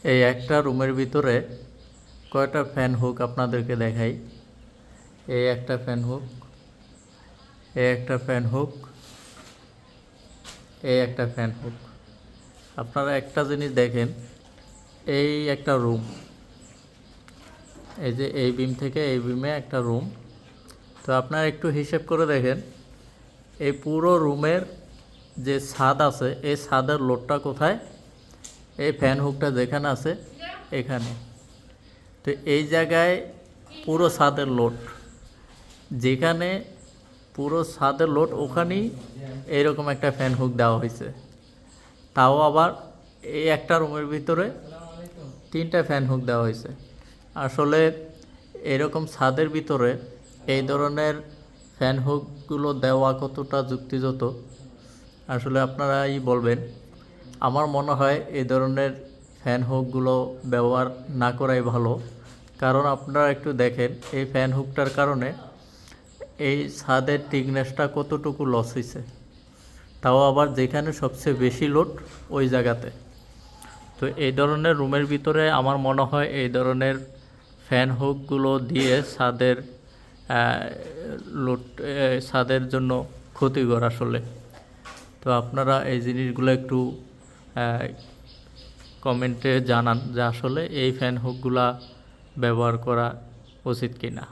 এই একটা রুমের ভিতরে কয়টা ফ্যান হুক আপনাদেরকে দেখাই। এই একটা ফ্যান হুক, এই একটা ফ্যান হুক, এই একটা ফ্যান হুক। আপনারা একটা জিনিস দেখেন, এই একটা রুম, এই যে এই বিম থেকে এই বিমে একটা রুম। তো আপনারা একটু হিসেব করে দেখেন, এই পুরো রুমের যে ছাদ আছে, এই ছাদের লোডটা কোথায়? এই ফ্যান হুকটা যেখানে আছে এখানে। তো এই জায়গায় পুরো ছাদের লোড, যেখানে পুরো ছাদের লোড ওখানেই এইরকম একটা ফ্যান হুক দেওয়া হয়েছে। তাও আবার এই একটা রুমের ভিতরে 3টা ফ্যান হুক দেওয়া হয়েছে। আসলে এরকম ছাদের ভিতরে এই ধরনের ফ্যান হুকগুলো দেওয়া কতটা যুক্তিযুক্ত আসলে আপনারাই বলবেন। আমার মনে হয় এই ধরনের ফ্যান হুকগুলো ব্যবহার না করাই ভালো। কারণ আপনারা একটু দেখেন, এই ফ্যান হুকটার কারণে এই ছাদের টিকনেসটা কতটুকু লস হয়েছে, তাও আবার যেখানে সবচেয়ে বেশি লোড ওই জায়গাতে। তো এই ধরনের রুমের ভিতরে আমার মনে হয় এই ধরনের ফ্যান হুকগুলো দিয়ে ছাদের লোড, ছাদের জন্য ক্ষতিকর আসলে। তো আপনারা এই জিনিসগুলো একটু কমেন্টে জানান যে আসলে এই ফ্যান হুকগুলা ব্যবহার করা উচিত কিনা।